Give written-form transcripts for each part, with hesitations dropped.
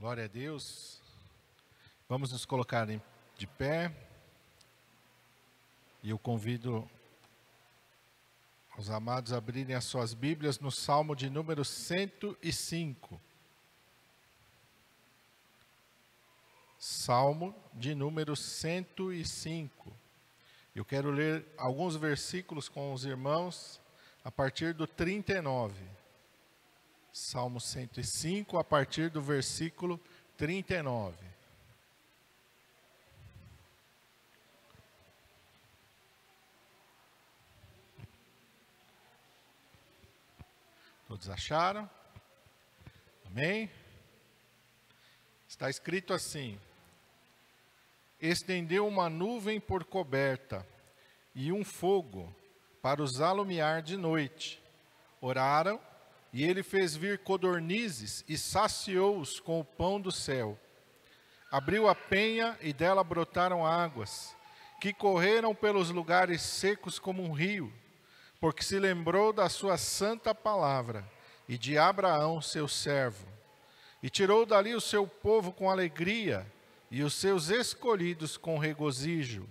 Glória a Deus. Vamos nos colocar de pé. E eu convido os amados a abrirem as suas Bíblias no Salmo de número 105. Salmo de número 105. Eu quero ler alguns versículos com os irmãos a partir do 39. Salmo 105, a partir do versículo 39. Todos acharam? Amém? Está escrito assim: estendeu uma nuvem por coberta e um fogo para os alumiar de noite. Oraram, e ele fez vir codornizes e saciou-os com o pão do céu. Abriu a penha e dela brotaram águas, que correram pelos lugares secos como um rio, porque se lembrou da sua santa palavra e de Abraão, seu servo. E tirou dali o seu povo com alegria e os seus escolhidos com regozijo.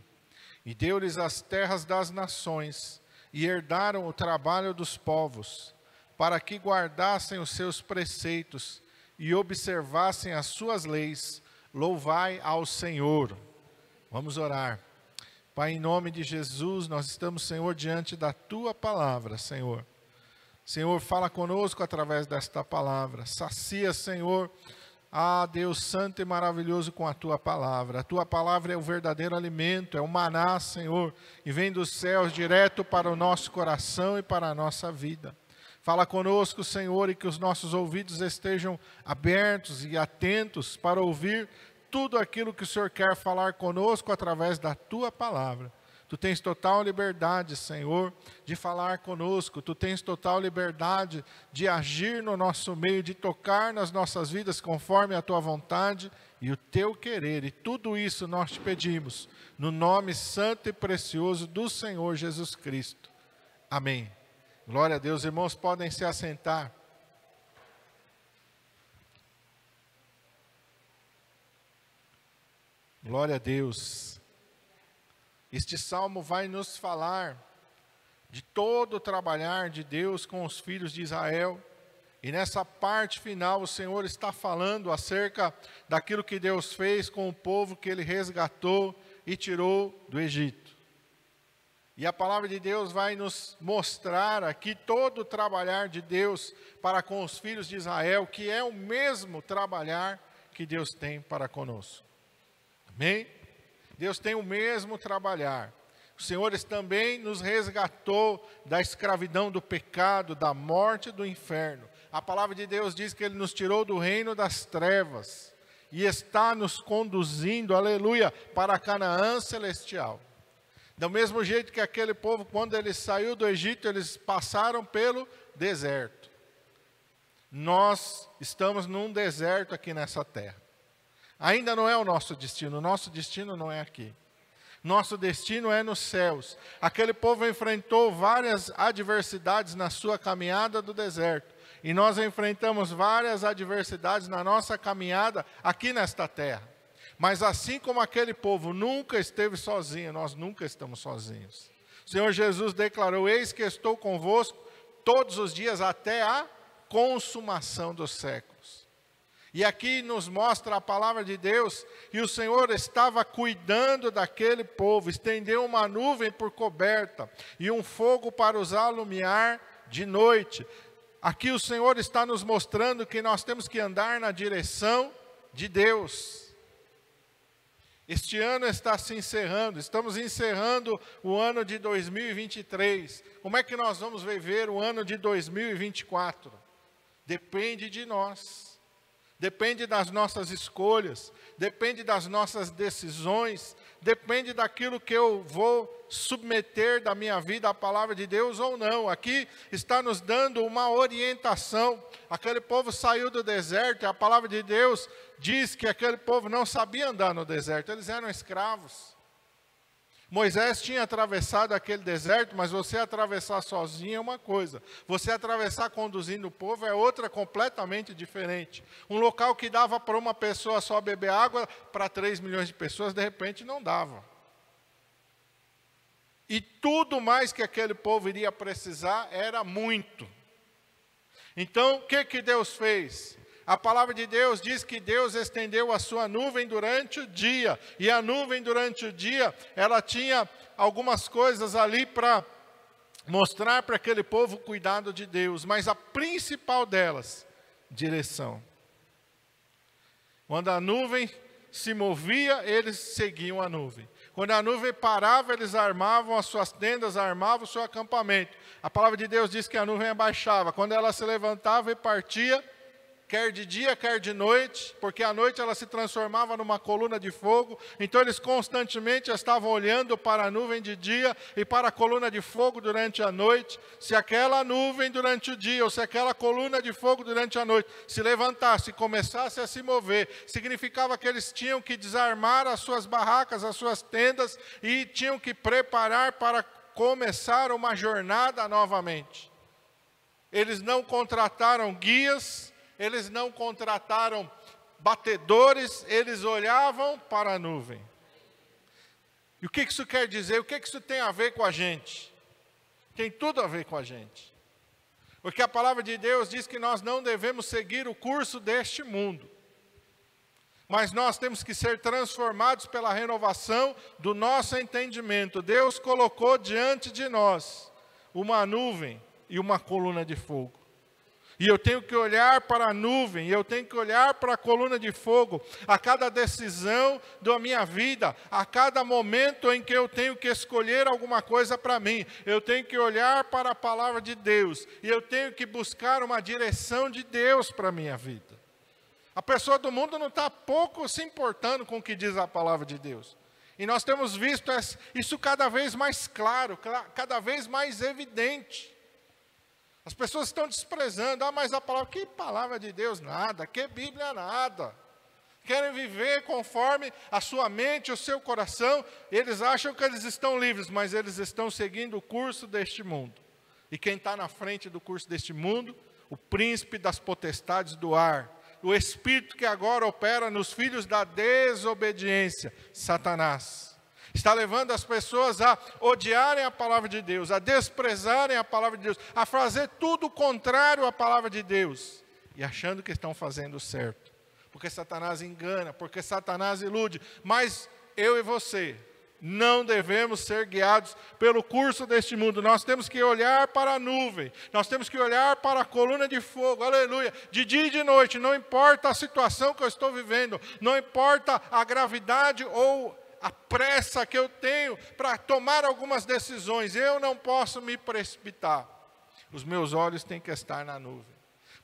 E deu-lhes as terras das nações e herdaram o trabalho dos povos, para que guardassem os seus preceitos e observassem as suas leis. Louvai ao Senhor. Vamos orar. Pai, em nome de Jesus, nós estamos, Senhor, diante da Tua palavra, Senhor. Senhor, fala conosco através desta palavra. Sacia, Senhor, Deus santo e maravilhoso, com a Tua palavra. A Tua palavra é o verdadeiro alimento, é o maná, Senhor, e vem dos céus direto para o nosso coração e para a nossa vida. Fala conosco, Senhor, e que os nossos ouvidos estejam abertos e atentos para ouvir tudo aquilo que o Senhor quer falar conosco através da Tua palavra. Tu tens total liberdade, Senhor, de falar conosco. Tu tens total liberdade de agir no nosso meio, de tocar nas nossas vidas conforme a Tua vontade e o Teu querer. E tudo isso nós te pedimos, no nome santo e precioso do Senhor Jesus Cristo. Amém. Glória a Deus. Irmãos, podem se assentar. Glória a Deus. Este salmo vai nos falar de todo o trabalhar de Deus com os filhos de Israel. E nessa parte final o Senhor está falando acerca daquilo que Deus fez com o povo que Ele resgatou e tirou do Egito. E a palavra de Deus vai nos mostrar aqui todo o trabalhar de Deus para com os filhos de Israel, que é o mesmo trabalhar que Deus tem para conosco. Amém? Deus tem o mesmo trabalhar. O Senhor também nos resgatou da escravidão do pecado, da morte e do inferno. A palavra de Deus diz que Ele nos tirou do reino das trevas e está nos conduzindo, aleluia, para Canaã celestial. Do mesmo jeito que aquele povo, quando ele saiu do Egito, eles passaram pelo deserto. Nós estamos num deserto aqui nessa terra. Ainda não é o nosso destino não é aqui. Nosso destino é nos céus. Aquele povo enfrentou várias adversidades na sua caminhada do deserto. E nós enfrentamos várias adversidades na nossa caminhada aqui nesta terra. Mas assim como aquele povo nunca esteve sozinho, nós nunca estamos sozinhos. O Senhor Jesus declarou: eis que estou convosco todos os dias até a consumação dos séculos. E aqui nos mostra a palavra de Deus, e o Senhor estava cuidando daquele povo, estendeu uma nuvem por coberta e um fogo para os alumiar de noite. Aqui o Senhor está nos mostrando que nós temos que andar na direção de Deus. Este ano está se encerrando, estamos encerrando o ano de 2023. Como é que nós vamos viver o ano de 2024? Depende de nós, depende das nossas escolhas, depende das nossas decisões, depende daquilo que eu vou submeter da minha vida à palavra de Deus ou não. Aqui está nos dando uma orientação. Aquele povo saiu do deserto e a palavra de Deus diz que aquele povo não sabia andar no deserto, eles eram escravos. Moisés tinha atravessado aquele deserto, mas você atravessar sozinho é uma coisa. Você atravessar conduzindo o povo é outra completamente diferente. Um local que dava para uma pessoa só beber água, para 3 milhões de pessoas, de repente não dava. E tudo mais que aquele povo iria precisar era muito. Então, o que Deus fez? A palavra de Deus diz que Deus estendeu a sua nuvem durante o dia. E a nuvem durante o dia, ela tinha algumas coisas ali para mostrar para aquele povo o cuidado de Deus. Mas a principal delas, direção. Quando a nuvem se movia, eles seguiam a nuvem. Quando a nuvem parava, eles armavam as suas tendas, armavam o seu acampamento. A palavra de Deus diz que a nuvem abaixava. Quando ela se levantava e partia, quer de dia, quer de noite, porque à noite ela se transformava numa coluna de fogo. Então eles constantemente estavam olhando para a nuvem de dia e para a coluna de fogo durante a noite. Se aquela nuvem durante o dia, ou se aquela coluna de fogo durante a noite se levantasse e começasse a se mover, significava que eles tinham que desarmar as suas barracas, as suas tendas, e tinham que preparar para começar uma jornada novamente. Eles não contrataram guias, eles não contrataram batedores, eles olhavam para a nuvem. E o que isso quer dizer? O que isso tem a ver com a gente? Tem tudo a ver com a gente. Porque a palavra de Deus diz que nós não devemos seguir o curso deste mundo. Mas nós temos que ser transformados pela renovação do nosso entendimento. Deus colocou diante de nós uma nuvem e uma coluna de fogo. E eu tenho que olhar para a nuvem, eu tenho que olhar para a coluna de fogo, a cada decisão da minha vida, a cada momento em que eu tenho que escolher alguma coisa para mim, eu tenho que olhar para a palavra de Deus, e eu tenho que buscar uma direção de Deus para a minha vida. A pessoa do mundo não está pouco se importando com o que diz a palavra de Deus. E nós temos visto isso cada vez mais claro, cada vez mais evidente. As pessoas estão desprezando, mas a palavra, que palavra de Deus nada, que Bíblia nada. Querem viver conforme a sua mente, o seu coração, eles acham que eles estão livres, mas eles estão seguindo o curso deste mundo. E quem está na frente do curso deste mundo? O príncipe das potestades do ar, o espírito que agora opera nos filhos da desobediência, Satanás. Está levando as pessoas a odiarem a palavra de Deus, a desprezarem a palavra de Deus, a fazer tudo contrário à palavra de Deus, e achando que estão fazendo certo, porque Satanás engana, porque Satanás ilude. Mas eu e você não devemos ser guiados pelo curso deste mundo. Nós temos que olhar para a nuvem, nós temos que olhar para a coluna de fogo, aleluia, de dia e de noite, não importa a situação que eu estou vivendo, não importa a gravidade ou a pressa que eu tenho para tomar algumas decisões, eu não posso me precipitar. Os meus olhos têm que estar na nuvem,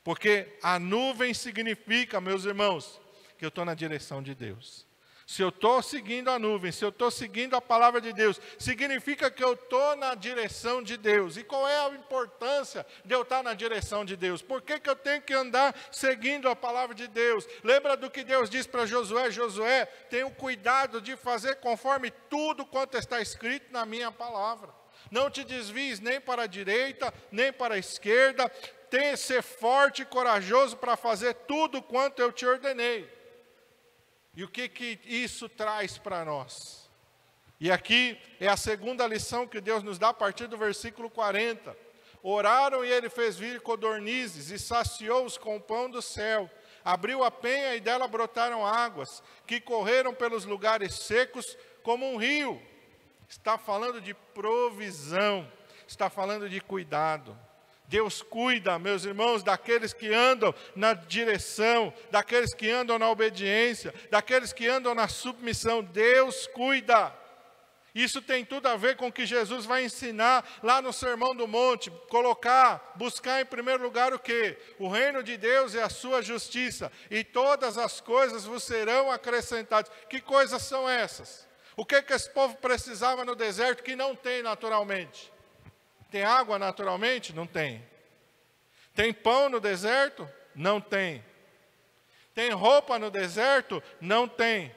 porque a nuvem significa, meus irmãos, que eu estou na direção de Deus. Se eu estou seguindo a nuvem, se eu estou seguindo a palavra de Deus, significa que eu estou na direção de Deus. E qual é a importância de eu estar na direção de Deus? Por que eu tenho que andar seguindo a palavra de Deus? Lembra do que Deus disse para Josué? Josué, tenha o cuidado de fazer conforme tudo quanto está escrito na minha palavra. Não te desvies nem para a direita, nem para a esquerda. Tenha ser forte e corajoso para fazer tudo quanto eu te ordenei. E o que isso traz para nós? E aqui é a segunda lição que Deus nos dá a partir do versículo 40. Oraram e ele fez vir codornizes e saciou-os com o pão do céu. Abriu a penha e dela brotaram águas, que correram pelos lugares secos como um rio. Está falando de provisão, está falando de cuidado. Deus cuida, meus irmãos, daqueles que andam na direção, daqueles que andam na obediência, daqueles que andam na submissão. Deus cuida. Isso tem tudo a ver com o que Jesus vai ensinar lá no Sermão do Monte. Buscar em primeiro lugar o quê? O reino de Deus e a sua justiça. E todas as coisas vos serão acrescentadas. Que coisas são essas? O que esse povo precisava no deserto que não tem naturalmente? Tem água naturalmente? Não tem. Tem pão no deserto? Não tem. Tem roupa no deserto? Não tem.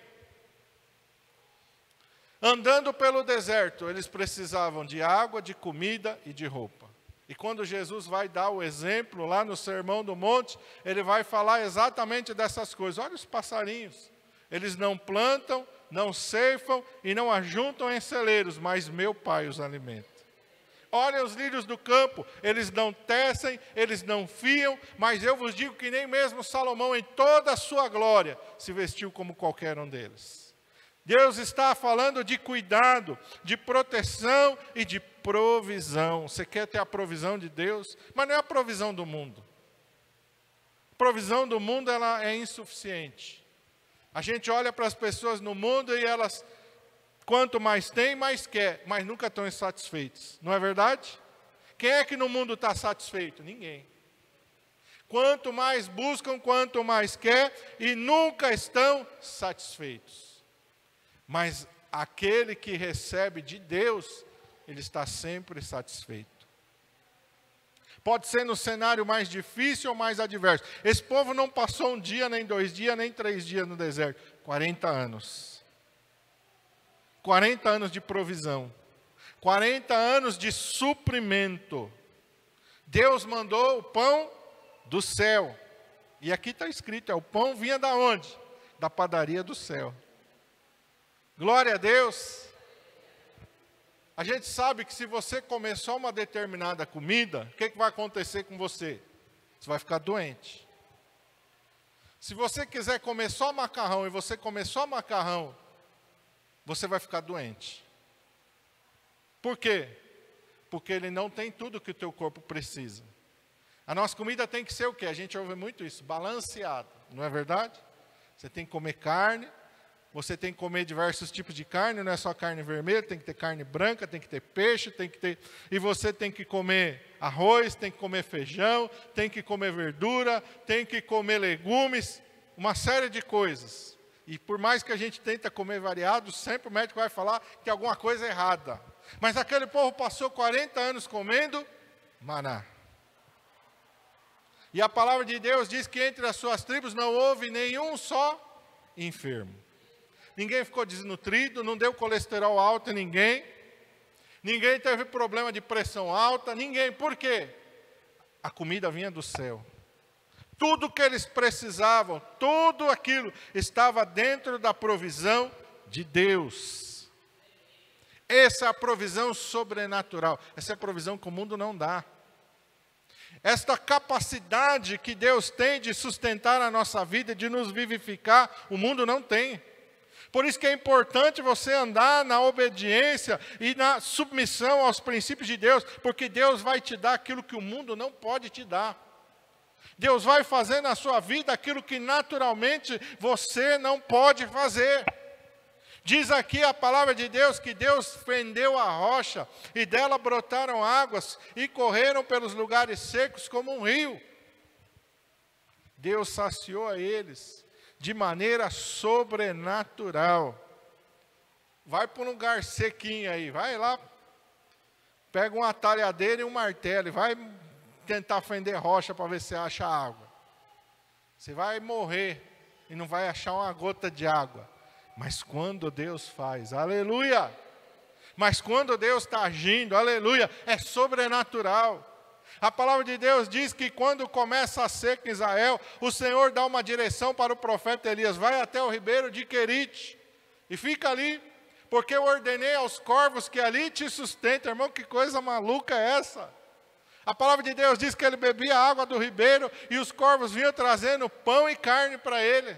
Andando pelo deserto, eles precisavam de água, de comida e de roupa. E quando Jesus vai dar o exemplo lá no Sermão do Monte, ele vai falar exatamente dessas coisas. Olha os passarinhos, eles não plantam, não ceifam e não ajuntam em celeiros, mas meu Pai os alimenta. Olha os lírios do campo, eles não tecem, eles não fiam, mas eu vos digo que nem mesmo Salomão em toda a sua glória se vestiu como qualquer um deles. Deus está falando de cuidado, de proteção e de provisão. Você quer ter a provisão de Deus, mas não é a provisão do mundo. A provisão do mundo ela é insuficiente. A gente olha para as pessoas no mundo e elas, quanto mais tem, mais quer, mas nunca estão insatisfeitos. Não é verdade? Quem é que no mundo está satisfeito? Ninguém. Quanto mais buscam, quanto mais quer e nunca estão satisfeitos. Mas aquele que recebe de Deus, ele está sempre satisfeito. Pode ser no cenário mais difícil ou mais adverso. Esse povo não passou um dia, nem 2 dias, nem 3 dias no deserto. 40 anos. 40 anos de provisão. 40 anos de suprimento. Deus mandou o pão do céu. E aqui está escrito, o pão vinha da onde? Da padaria do céu. Glória a Deus. A gente sabe que se você comer só uma determinada comida, o que vai acontecer com você? Você vai ficar doente. Se você quiser comer só macarrão e você comer só macarrão, você vai ficar doente. Por quê? Porque ele não tem tudo que o teu corpo precisa. A nossa comida tem que ser o quê? A gente ouve muito isso, balanceado, não é verdade? Você tem que comer carne. Você tem que comer diversos tipos de carne, não é só carne vermelha, tem que ter carne branca, tem que ter peixe, tem que ter... E você tem que comer arroz, tem que comer feijão, tem que comer verdura, tem que comer legumes, uma série de coisas. E por mais que a gente tenta comer variado, sempre o médico vai falar que tem alguma coisa errada. Mas aquele povo passou 40 anos comendo maná. E a palavra de Deus diz que entre as suas tribos não houve nenhum só enfermo. Ninguém ficou desnutrido, não deu colesterol alto em ninguém. Ninguém teve problema de pressão alta, ninguém. Por quê? A comida vinha do céu. Tudo que eles precisavam, tudo aquilo estava dentro da provisão de Deus. Essa é a provisão sobrenatural. Essa é a provisão que o mundo não dá. Esta capacidade que Deus tem de sustentar a nossa vida, de nos vivificar, o mundo não tem. Por isso que é importante você andar na obediência e na submissão aos princípios de Deus, porque Deus vai te dar aquilo que o mundo não pode te dar. Deus vai fazer na sua vida aquilo que naturalmente você não pode fazer. Diz aqui a palavra de Deus que Deus fendeu a rocha e dela brotaram águas e correram pelos lugares secos como um rio. Deus saciou a eles de maneira sobrenatural. Vai para um lugar sequinho aí, vai lá, pega uma talhadeira e um martelo e vai tentar fender rocha para ver se acha água. Você vai morrer e não vai achar uma gota de água. Mas quando Deus faz, aleluia! Mas quando Deus está agindo, aleluia, é sobrenatural. A palavra de Deus diz que quando começa a seca em Israel, o Senhor dá uma direção para o profeta Elias, vai até o ribeiro de Querite e fica ali, porque eu ordenei aos corvos que ali te sustentem. Irmão, que coisa maluca é essa? A palavra de Deus diz que ele bebia a água do ribeiro e os corvos vinham trazendo pão e carne para ele.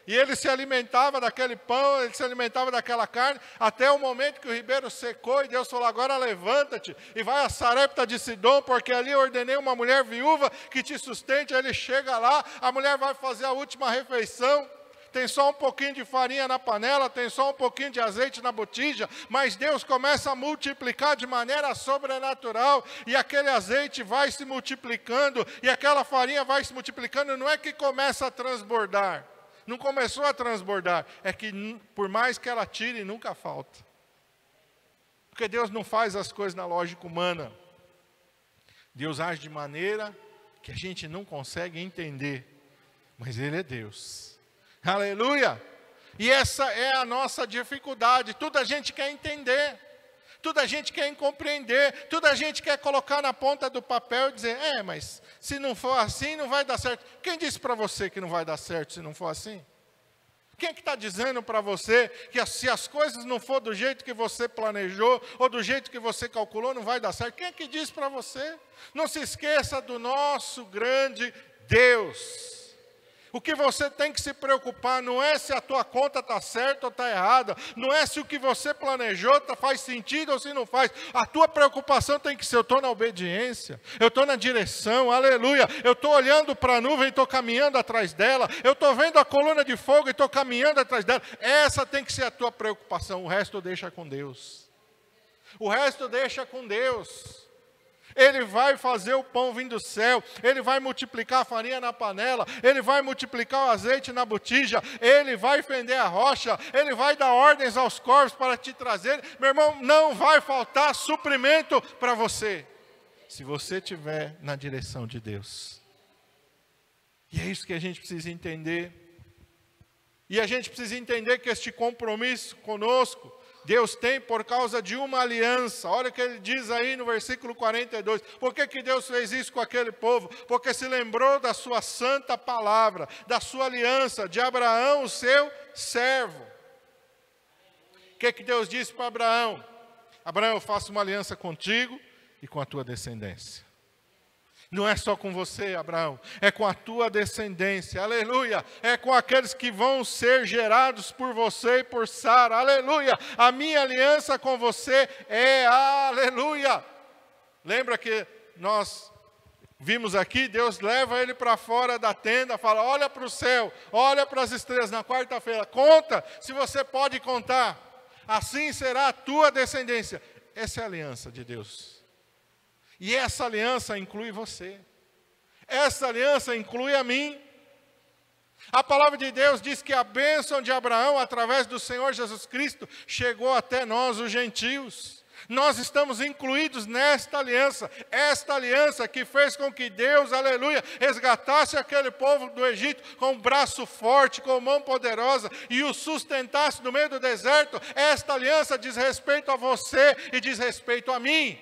E ele se alimentava daquele pão, ele se alimentava daquela carne, até o momento que o ribeiro secou, e Deus falou, agora levanta-te, e vai a Sarepta de Sidom, porque ali eu ordenei uma mulher viúva que te sustente. Ele chega lá, a mulher vai fazer a última refeição, tem só um pouquinho de farinha na panela, tem só um pouquinho de azeite na botija, mas Deus começa a multiplicar de maneira sobrenatural, e aquele azeite vai se multiplicando, e aquela farinha vai se multiplicando, não é que começa a transbordar. Não começou a transbordar, é que por mais que ela tire, nunca falta. Porque Deus não faz as coisas na lógica humana. Deus age de maneira que a gente não consegue entender, mas Ele é Deus. Aleluia! E essa é a nossa dificuldade. Tudo a gente quer entender, tudo a gente quer compreender, tudo a gente quer colocar na ponta do papel e dizer, mas se não for assim, não vai dar certo. Quem disse para você que não vai dar certo se não for assim? Quem é que está dizendo para você que se as coisas não for do jeito que você planejou, ou do jeito que você calculou, não vai dar certo? Quem é que diz para você? Não se esqueça do nosso grande Deus. O que você tem que se preocupar não é se a tua conta está certa ou está errada, não é se o que você planejou faz sentido ou se não faz. A tua preocupação tem que ser, eu estou na obediência, eu estou na direção, aleluia, eu estou olhando para a nuvem e estou caminhando atrás dela, eu estou vendo a coluna de fogo e estou caminhando atrás dela. Essa tem que ser a tua preocupação, o resto deixa com Deus. O resto deixa com Deus. Ele vai fazer o pão vindo do céu, Ele vai multiplicar a farinha na panela, Ele vai multiplicar o azeite na botija, Ele vai fender a rocha, Ele vai dar ordens aos corvos para te trazer. Meu irmão, não vai faltar suprimento para você, se você estiver na direção de Deus. E é isso que a gente precisa entender. E a gente precisa entender que este compromisso conosco, Deus tem por causa de uma aliança. Olha o que ele diz aí no versículo 42. Por que Deus fez isso com aquele povo? Porque se lembrou da sua santa palavra, da sua aliança, de Abraão, o seu servo. O que Deus disse para Abraão? Abraão, eu faço uma aliança contigo e com a tua descendência. Não é só com você, Abraão, é com a tua descendência, aleluia, é com aqueles que vão ser gerados por você e por Sara, aleluia, a minha aliança com você é aleluia. Lembra que nós vimos aqui, Deus leva ele para fora da tenda, fala, olha para o céu, olha para as estrelas, na quarta-feira, conta, se você pode contar, assim será a tua descendência. Essa é a aliança de Deus. E essa aliança inclui você. Essa aliança inclui a mim. A palavra de Deus diz que a bênção de Abraão, através do Senhor Jesus Cristo, chegou até nós, os gentios. Nós estamos incluídos nesta aliança. Esta aliança que fez com que Deus, aleluia, resgatasse aquele povo do Egito com um braço forte, com mão poderosa e o sustentasse no meio do deserto. Esta aliança diz respeito a você e diz respeito a mim.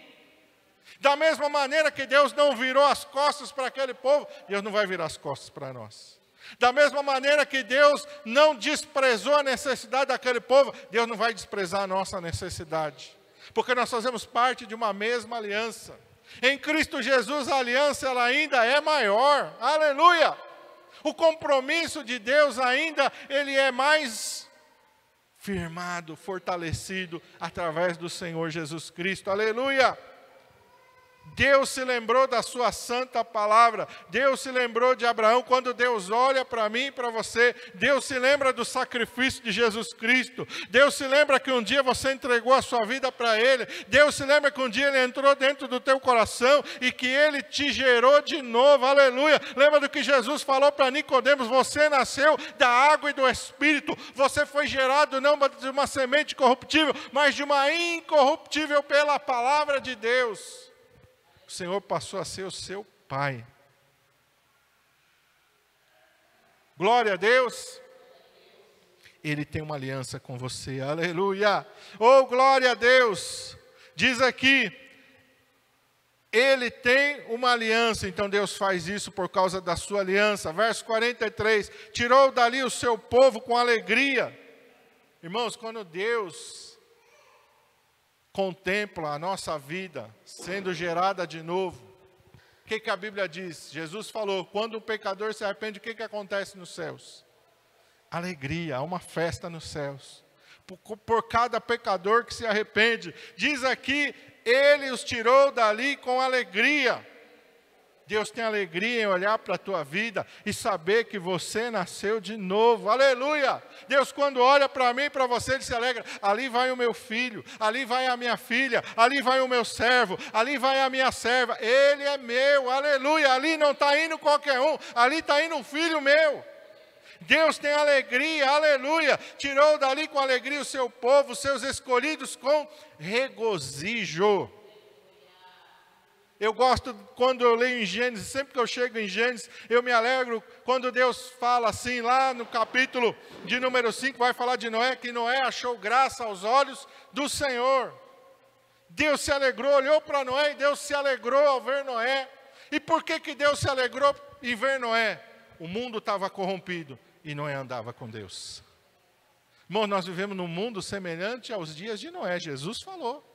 Da mesma maneira que Deus não virou as costas para aquele povo, Deus não vai virar as costas para nós. Da mesma maneira que Deus não desprezou a necessidade daquele povo, Deus não vai desprezar a nossa necessidade. Porque nós fazemos parte de uma mesma aliança. Em Cristo Jesus a aliança ela ainda é maior. Aleluia! O compromisso de Deus ainda ele é mais firmado, fortalecido através do Senhor Jesus Cristo. Aleluia! Deus se lembrou da sua santa palavra, Deus se lembrou de Abraão. Quando Deus olha para mim e para você, Deus se lembra do sacrifício de Jesus Cristo, Deus se lembra que um dia você entregou a sua vida para Ele, Deus se lembra que um dia Ele entrou dentro do teu coração e que Ele te gerou de novo, aleluia. Lembra do que Jesus falou para Nicodemos, você nasceu da água e do Espírito, você foi gerado não de uma semente corruptível, mas de uma incorruptível pela palavra de Deus. O Senhor passou a ser o seu Pai. Glória a Deus. Ele tem uma aliança com você, aleluia. Oh, glória a Deus. Diz aqui, Ele tem uma aliança, então Deus faz isso por causa da sua aliança. Verso 43, tirou dali o seu povo com alegria. Irmãos, quando Deus contempla a nossa vida sendo gerada de novo, o que a Bíblia diz? Jesus falou, quando um pecador se arrepende, o que acontece nos céus? Alegria, há uma festa nos céus, por cada pecador que se arrepende. Diz aqui, Ele os tirou dali com alegria. Deus tem alegria em olhar para a tua vida e saber que você nasceu de novo, aleluia. Deus quando olha para mim e para você, Ele se alegra, ali vai o meu filho, ali vai a minha filha, ali vai o meu servo, ali vai a minha serva, ele é meu, aleluia. Ali não está indo qualquer um, ali está indo um filho meu. Deus tem alegria, aleluia, tirou dali com alegria o seu povo, os seus escolhidos com regozijo. Eu gosto quando eu leio em Gênesis, sempre que eu chego em Gênesis, eu me alegro quando Deus fala assim, lá no capítulo de número 5, vai falar de Noé, que Noé achou graça aos olhos do Senhor. Deus se alegrou, olhou para Noé e Deus se alegrou ao ver Noé. E por que Deus se alegrou em ver Noé? O mundo estava corrompido e Noé andava com Deus. Irmão, nós vivemos num mundo semelhante aos dias de Noé, Jesus falou.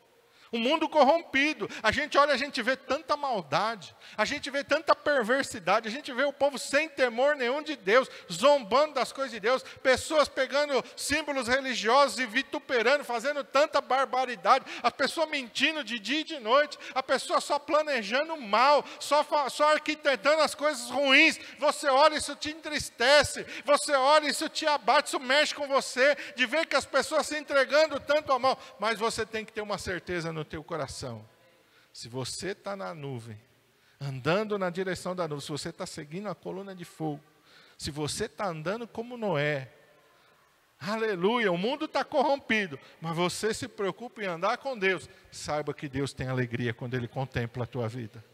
Um mundo corrompido, a gente olha, a gente vê tanta maldade, a gente vê tanta perversidade, a gente vê o povo sem temor nenhum de Deus, zombando das coisas de Deus, pessoas pegando símbolos religiosos e vituperando, fazendo tanta barbaridade, as pessoas mentindo de dia e de noite, a pessoa só planejando mal, só arquitetando as coisas ruins. Você olha, isso te entristece, você olha, isso te abate, isso mexe com você, de ver que as pessoas se entregando tanto ao mal, mas você tem que ter uma certeza no teu coração, se você está na nuvem, andando na direção da nuvem, se você está seguindo a coluna de fogo, se você está andando como Noé, aleluia, o mundo está corrompido, mas você se preocupa em andar com Deus, saiba que Deus tem alegria quando Ele contempla a tua vida.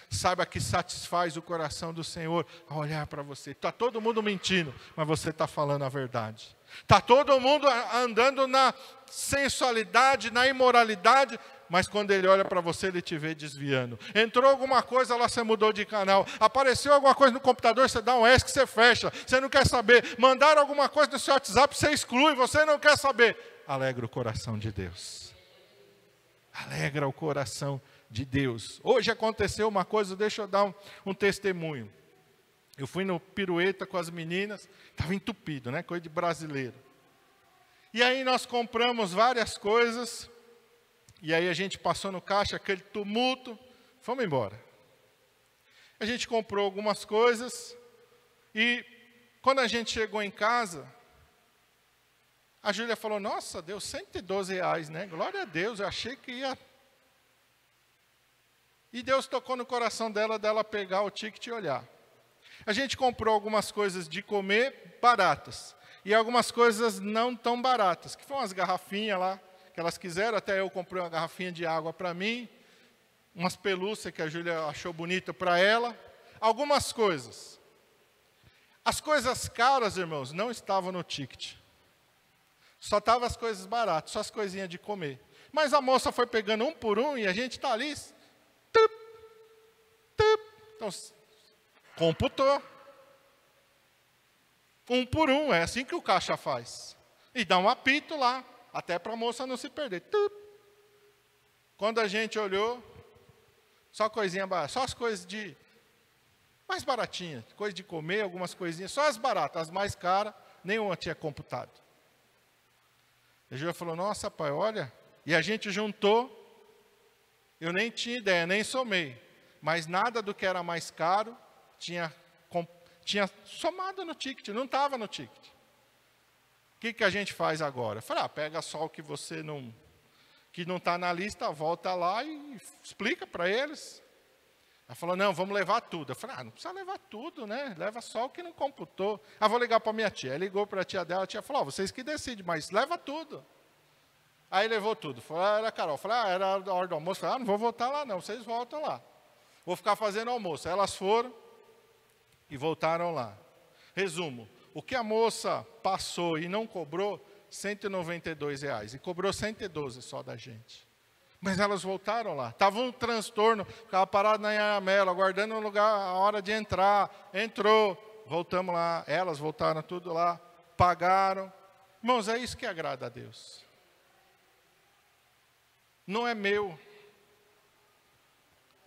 Saiba que satisfaz o coração do Senhor a olhar para você. Está todo mundo mentindo, mas você está falando a verdade. Está todo mundo andando na sensualidade, na imoralidade, mas quando Ele olha para você, Ele te vê desviando. Entrou alguma coisa, lá você mudou de canal. Apareceu alguma coisa no computador, você dá um ESC, você fecha. Você não quer saber. Mandaram alguma coisa no seu WhatsApp, você exclui, você não quer saber. Alegra o coração de Deus. Alegra o coração de Deus. Hoje aconteceu uma coisa, deixa eu dar um testemunho. Eu fui no Pirueta com as meninas, estava entupido, né? Coisa de brasileiro. E aí nós compramos várias coisas, e aí a gente passou no caixa, aquele tumulto, fomos embora. A gente comprou algumas coisas, e quando a gente chegou em casa, a Júlia falou, nossa, deu R$112, né? Glória a Deus, eu achei que ia... E Deus tocou no coração dela pegar o ticket e olhar. A gente comprou algumas coisas de comer baratas. E algumas coisas não tão baratas. Que foram umas garrafinhas lá, que elas quiseram. Até eu comprei uma garrafinha de água para mim. Umas pelúcias que a Júlia achou bonita para ela. Algumas coisas. As coisas caras, irmãos, não estavam no ticket. Só estavam as coisas baratas, só as coisinhas de comer. Mas a moça foi pegando um por um e a gente está ali... Então, computou. Um por um, é assim que o caixa faz. E dá um apito lá, até para a moça não se perder. Quando a gente olhou, só coisinha barata, só as coisas de mais baratinhas, coisa de comer, algumas coisinhas, só as baratas, as mais caras, nenhuma tinha computado. A Júlia falou, nossa pai, olha, e a gente juntou, eu nem tinha ideia, nem somei. Mas nada do que era mais caro tinha somado no ticket, não estava no ticket. O que a gente faz agora? Eu falei, pega só o que você não está na lista, volta lá e explica para eles. Ela falou, não, vamos levar tudo. Eu falei, não precisa levar tudo, né? Leva só o que não computou. Vou ligar para minha tia. Ela ligou para a tia dela, a tia falou, vocês que decidem, mas leva tudo. Aí levou tudo. Falei, era a Carol. Falei, era a hora do almoço. Falei, não vou voltar lá não, vocês voltam lá. Vou ficar fazendo almoço. Elas foram e voltaram lá. Resumo, o que a moça passou e não cobrou, R$192. E cobrou 112 só da gente. Mas elas voltaram lá. Estava um transtorno, ficava parado na Anhamela, aguardando um lugar, a hora de entrar. Entrou, voltamos lá. Elas voltaram tudo lá, pagaram. Irmãos, é isso que agrada a Deus. Não é meu.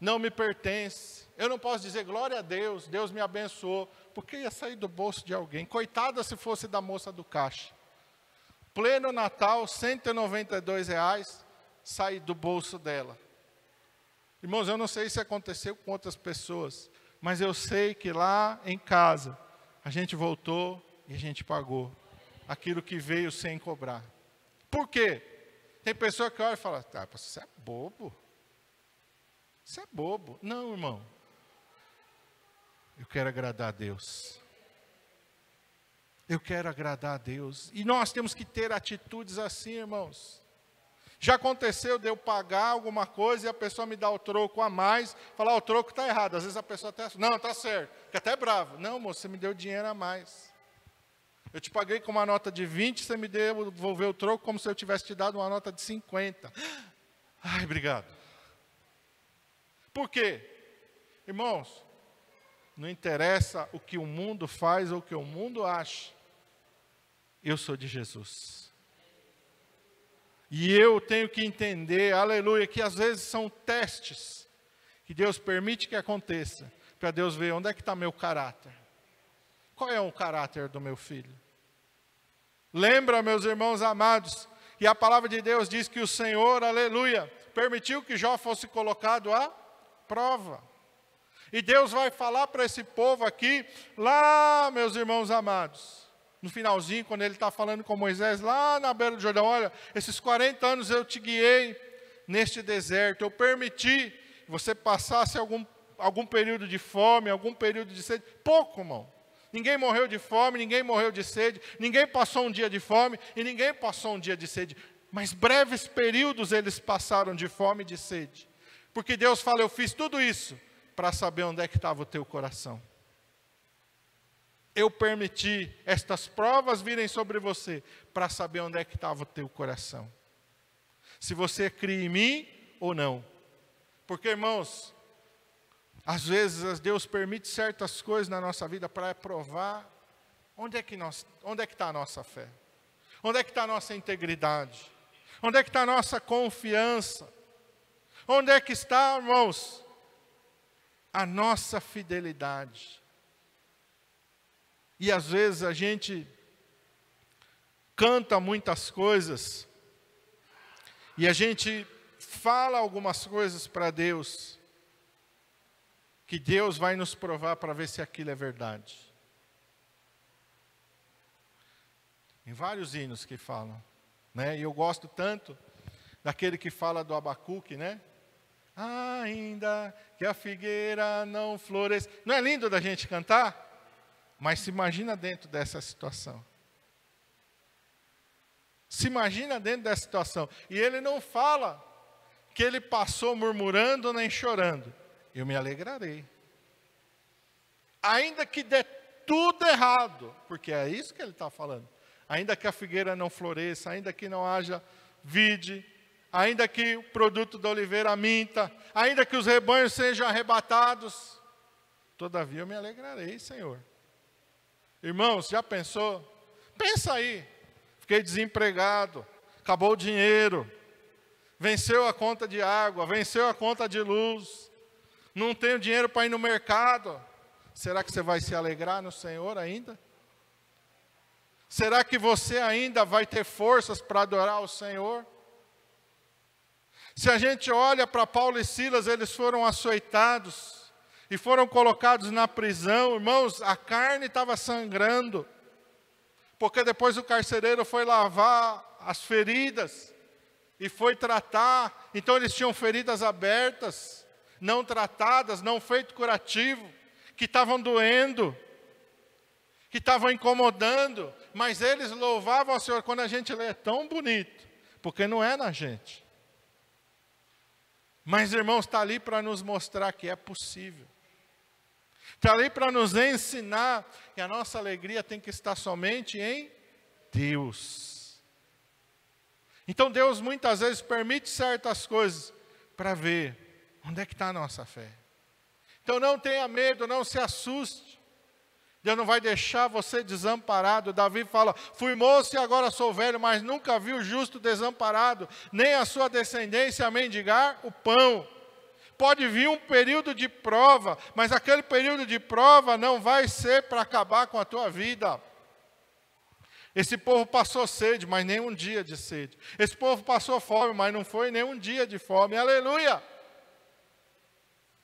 Não me pertence, eu não posso dizer glória a Deus, Deus me abençoou, porque ia sair do bolso de alguém, coitada se fosse da moça do caixa. Pleno Natal, R$192, sair do bolso dela. Irmãos, eu não sei se aconteceu com outras pessoas, mas eu sei que lá em casa, a gente voltou e a gente pagou aquilo que veio sem cobrar. Por quê? Tem pessoa que olha e fala, você é bobo. Isso é bobo. Não, irmão. Eu quero agradar a Deus. Eu quero agradar a Deus. E nós temos que ter atitudes assim, irmãos. Já aconteceu de eu pagar alguma coisa e a pessoa me dá o troco a mais, falar, o troco está errado. Às vezes a pessoa até, não, está certo, fica até bravo. Não, moço, você me deu dinheiro a mais. Eu te paguei com uma nota de 20, você me devolveu o troco como se eu tivesse te dado uma nota de 50. Ai, obrigado. Por quê? Irmãos, não interessa o que o mundo faz ou o que o mundo acha. Eu sou de Jesus. E eu tenho que entender, aleluia, que às vezes são testes que Deus permite que aconteça, para Deus ver onde é que está meu caráter. Qual é o caráter do meu filho? Lembra, meus irmãos amados, que a palavra de Deus diz que o Senhor, aleluia, permitiu que Jó fosse colocado à prova. E Deus vai falar para esse povo aqui, lá, meus irmãos amados, no finalzinho, quando ele está falando com Moisés, lá na beira do Jordão, olha, esses 40 anos eu te guiei neste deserto, eu permiti que você passasse algum período de fome, algum período de sede, pouco, irmão. Ninguém morreu de fome, ninguém morreu de sede, ninguém passou um dia de fome e ninguém passou um dia de sede. Mas breves períodos eles passaram de fome e de sede. Porque Deus fala, eu fiz tudo isso para saber onde é que estava o teu coração. Eu permiti estas provas virem sobre você para saber onde é que estava o teu coração. Se você cria em mim ou não. Porque, irmãos, às vezes Deus permite certas coisas na nossa vida para provar onde é que está a nossa fé. Onde é que está a nossa integridade. Onde é que está a nossa confiança. Onde é que está, irmãos, a nossa fidelidade. E às vezes a gente canta muitas coisas, e a gente fala algumas coisas para Deus, que Deus vai nos provar para ver se aquilo é verdade. Em vários hinos que falam, né? E eu gosto tanto daquele que fala do Abacuque, né? Ainda que a figueira não floresça. Não é lindo da gente cantar? Mas se imagina dentro dessa situação. Se imagina dentro dessa situação. E ele não fala que ele passou murmurando nem chorando. Eu me alegrarei. Ainda que dê tudo errado, porque é isso que ele está falando. Ainda que a figueira não floresça, ainda que não haja vide, ainda que o produto da oliveira minta, ainda que os rebanhos sejam arrebatados, todavia eu me alegrarei, Senhor. Irmãos, já pensou? Pensa aí, fiquei desempregado, acabou o dinheiro, venceu a conta de água, venceu a conta de luz, não tenho dinheiro para ir no mercado. Será que você vai se alegrar no Senhor ainda? Será que você ainda vai ter forças para adorar o Senhor? Se a gente olha para Paulo e Silas, eles foram açoitados e foram colocados na prisão, irmãos, a carne estava sangrando, porque depois o carcereiro foi lavar as feridas e foi tratar, então eles tinham feridas abertas, não tratadas, não feito curativo, que estavam doendo, que estavam incomodando, mas eles louvavam ao Senhor. Quando a gente lê, é tão bonito, porque não é na gente. Mas, irmãos, está ali para nos mostrar que é possível. Está ali para nos ensinar que a nossa alegria tem que estar somente em Deus. Então, Deus muitas vezes permite certas coisas para ver onde é que está a nossa fé. Então, não tenha medo, não se assuste. Deus não vai deixar você desamparado. Davi fala, fui moço e agora sou velho, mas nunca vi o justo desamparado, nem a sua descendência a mendigar o pão. Pode vir um período de prova, mas aquele período de prova não vai ser para acabar com a tua vida. Esse povo passou sede, mas nem um dia de sede. Esse povo passou fome, mas não foi nem um dia de fome. Aleluia!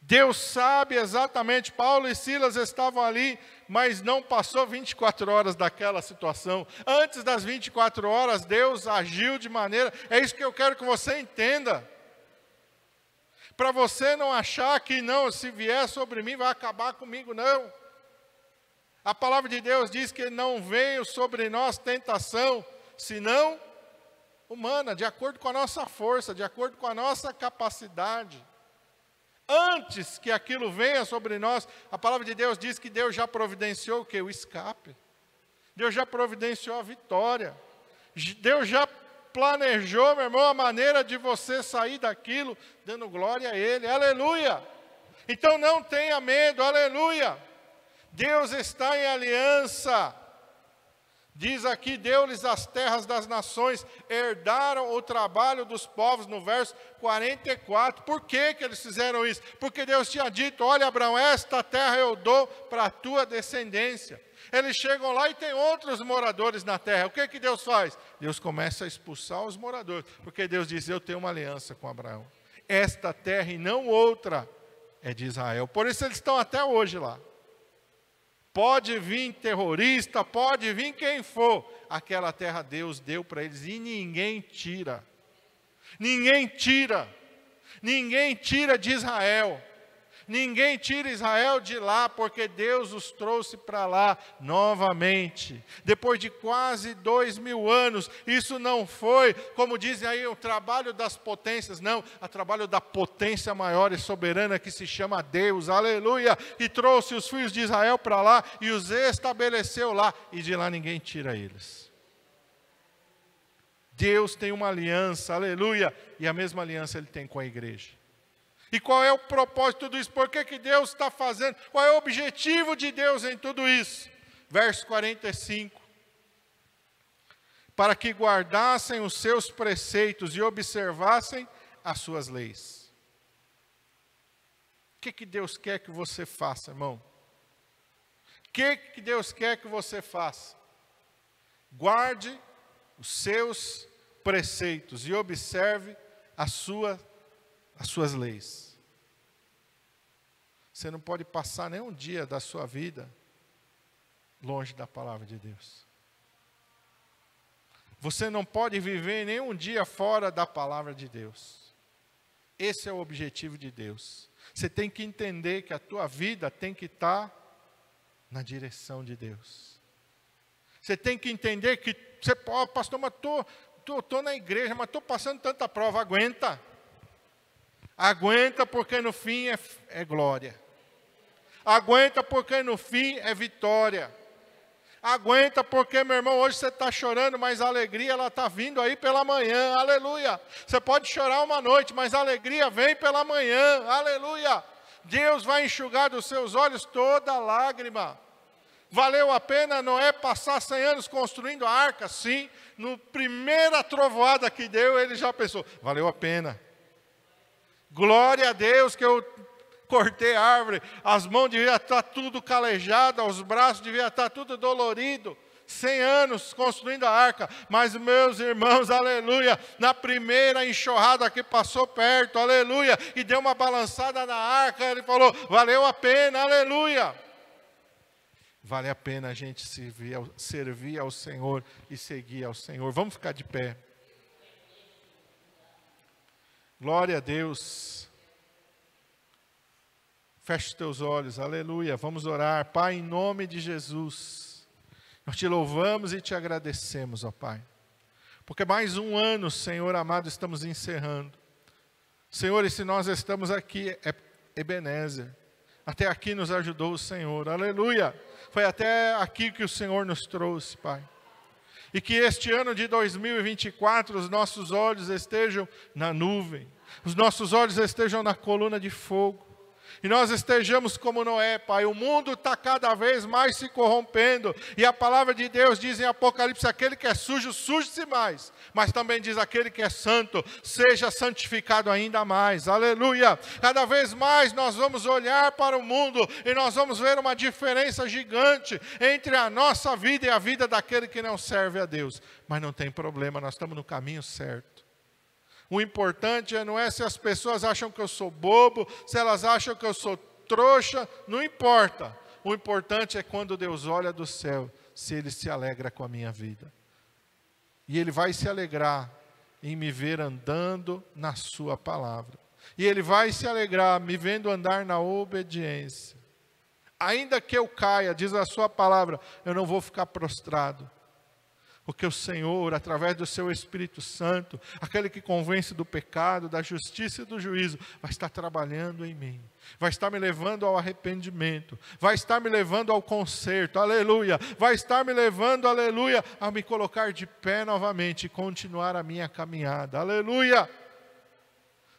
Deus sabe exatamente, Paulo e Silas estavam ali, mas não passou 24 horas daquela situação. Antes das 24 horas, Deus agiu de maneira, é isso que eu quero que você entenda. Para você não achar que não, se vier sobre mim, vai acabar comigo, não. A palavra de Deus diz que não veio sobre nós tentação, senão humana, de acordo com a nossa força, de acordo com a nossa capacidade. Antes que aquilo venha sobre nós, a palavra de Deus diz que Deus já providenciou o quê? O escape. Deus já providenciou a vitória. Deus já planejou, meu irmão, a maneira de você sair daquilo, dando glória a Ele. Aleluia! Então não tenha medo, aleluia! Deus está em aliança. Diz aqui, deu-lhes as terras das nações, herdaram o trabalho dos povos, no verso 44. Por que eles fizeram isso? Porque Deus tinha dito, olha Abraão, esta terra eu dou para a tua descendência. Eles chegam lá e tem outros moradores na terra. O que Deus faz? Deus começa a expulsar os moradores, porque Deus diz, eu tenho uma aliança com Abraão. Esta terra e não outra é de Israel. Por isso eles estão até hoje lá. Pode vir terrorista, pode vir quem for, aquela terra Deus deu para eles e ninguém tira. Ninguém tira. Ninguém tira de Israel. Ninguém tira Israel de lá, porque Deus os trouxe para lá novamente. Depois de quase 2000 anos, isso não foi, como dizem aí, o trabalho das potências, não, o trabalho da potência maior e soberana que se chama Deus, aleluia, e trouxe os filhos de Israel para lá e os estabeleceu lá, e de lá ninguém tira eles. Deus tem uma aliança, aleluia, e a mesma aliança Ele tem com a igreja. E qual é o propósito de tudo isso? Por que Deus está fazendo? Qual é o objetivo de Deus em tudo isso? Verso 45. Para que guardassem os seus preceitos e observassem as suas leis. O que Deus quer que você faça, irmão? O que Deus quer que você faça? Guarde os seus preceitos e observe as suas leis. Você não pode passar nem um dia da sua vida longe da palavra de Deus. Você não pode viver nem um dia fora da palavra de Deus. Esse é o objetivo de Deus. Você tem que entender que a tua vida tem que estar na direção de Deus. Você tem que entender que você pode, pastor, mas estou na igreja, mas estou passando tanta prova, aguenta. Aguenta porque no fim é glória. Aguenta porque no fim é vitória. Aguenta porque, meu irmão, hoje você está chorando, mas a alegria ela está vindo aí pela manhã, aleluia. Você pode chorar uma noite, mas a alegria vem pela manhã, aleluia. Deus vai enxugar dos seus olhos toda lágrima. Valeu a pena Noé passar 100 anos construindo a arca? Sim. No primeira trovoada que deu, ele já pensou, valeu a pena. Glória a Deus que eu cortei a árvore, as mãos deviam estar tudo calejadas, os braços deviam estar tudo dolorido. 100 anos construindo a arca, mas meus irmãos, aleluia, na primeira enxurrada que passou perto, aleluia, e deu uma balançada na arca, ele falou, valeu a pena, aleluia. Vale a pena a gente servir ao Senhor e seguir ao Senhor. Vamos ficar de pé. Glória a Deus. Feche os teus olhos, aleluia. Vamos orar. Pai, em nome de Jesus, nós te louvamos e te agradecemos, ó Pai. Porque mais um ano, Senhor amado, estamos encerrando. Senhor, e se nós estamos aqui, é Ebenezer. Até aqui nos ajudou o Senhor, aleluia. Foi até aqui que o Senhor nos trouxe, Pai. E que este ano de 2024 os nossos olhos estejam na nuvem, os nossos olhos estejam na coluna de fogo, e nós estejamos como Noé, Pai. O mundo está cada vez mais se corrompendo, e a palavra de Deus diz em Apocalipse, aquele que é sujo, suje-se mais, mas também diz aquele que é santo, seja santificado ainda mais, aleluia. Cada vez mais nós vamos olhar para o mundo, e nós vamos ver uma diferença gigante entre a nossa vida e a vida daquele que não serve a Deus, mas não tem problema, nós estamos no caminho certo. O importante não é se as pessoas acham que eu sou bobo, se elas acham que eu sou trouxa, não importa. O importante é quando Deus olha do céu, se Ele se alegra com a minha vida. E Ele vai se alegrar em me ver andando na sua palavra. E Ele vai se alegrar me vendo andar na obediência. Ainda que eu caia, diz a sua palavra, eu não vou ficar prostrado. Porque o Senhor, através do seu Espírito Santo, aquele que convence do pecado, da justiça e do juízo, vai estar trabalhando em mim. Vai estar me levando ao arrependimento. Vai estar me levando ao conserto. Aleluia. Vai estar me levando, aleluia, a me colocar de pé novamente e continuar a minha caminhada. Aleluia.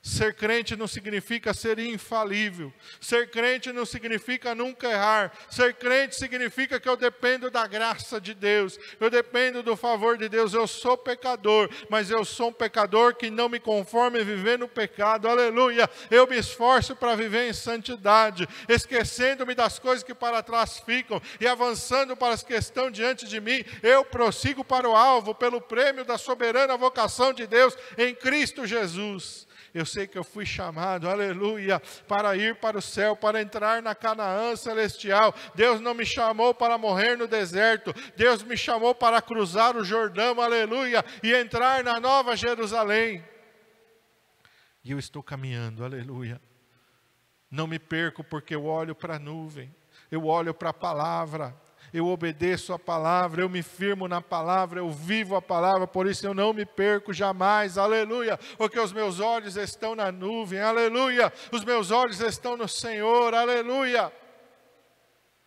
Ser crente não significa ser infalível. Ser crente não significa nunca errar. Ser crente significa que eu dependo da graça de Deus. Eu dependo do favor de Deus. Eu sou pecador, mas eu sou um pecador que não me conformo em viver no pecado. Aleluia. Eu me esforço para viver em santidade, esquecendo-me das coisas que para trás ficam e avançando para as que estão diante de mim. Eu prossigo para o alvo, pelo prêmio da soberana vocação de Deus em Cristo Jesus. Eu sei que eu fui chamado, aleluia, para ir para o céu, para entrar na Canaã celestial. Deus não me chamou para morrer no deserto. Deus me chamou para cruzar o Jordão, aleluia, e entrar na Nova Jerusalém. E eu estou caminhando, aleluia. Não me perco porque eu olho para a nuvem, eu olho para a palavra. Eu obedeço a palavra, eu me firmo na palavra, eu vivo a palavra, por isso eu não me perco jamais, aleluia, porque os meus olhos estão na nuvem, aleluia, os meus olhos estão no Senhor, aleluia.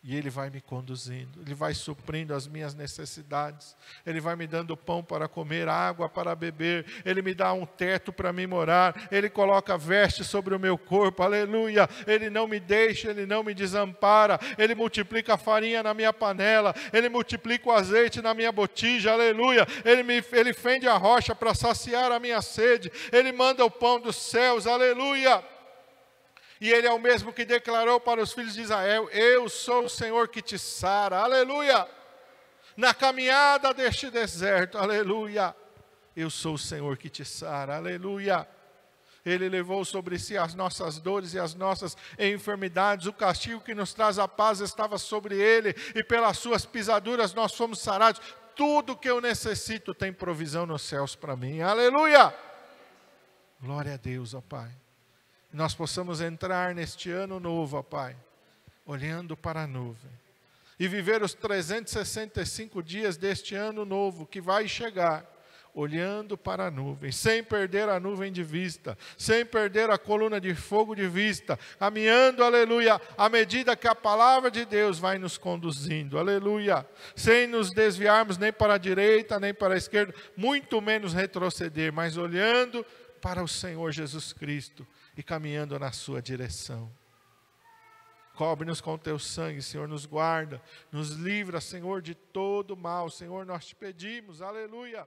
E Ele vai me conduzindo, Ele vai suprindo as minhas necessidades, Ele vai me dando pão para comer, água para beber, Ele me dá um teto para me morar, Ele coloca veste sobre o meu corpo, aleluia, Ele não me deixa, Ele não me desampara, Ele multiplica a farinha na minha panela, Ele multiplica o azeite na minha botija, aleluia, Ele fende a rocha para saciar a minha sede, Ele manda o pão dos céus, aleluia. E Ele é o mesmo que declarou para os filhos de Israel: eu sou o Senhor que te sara, aleluia. Na caminhada deste deserto, aleluia. Eu sou o Senhor que te sara, aleluia. Ele levou sobre si as nossas dores e as nossas enfermidades. O castigo que nos traz a paz estava sobre Ele. E pelas suas pisaduras nós fomos sarados. Tudo que eu necessito tem provisão nos céus para mim, aleluia. Glória a Deus, ó Pai. Nós possamos entrar neste ano novo, ó Pai, olhando para a nuvem, e viver os 365 dias deste ano novo que vai chegar, olhando para a nuvem, sem perder a nuvem de vista, sem perder a coluna de fogo de vista, caminhando, aleluia, à medida que a palavra de Deus vai nos conduzindo, aleluia, sem nos desviarmos nem para a direita, nem para a esquerda, muito menos retroceder, mas olhando para o Senhor Jesus Cristo, e caminhando na sua direção. Cobre-nos com o teu sangue, Senhor, nos guarda, nos livra, Senhor, de todo mal. Senhor, nós te pedimos, aleluia.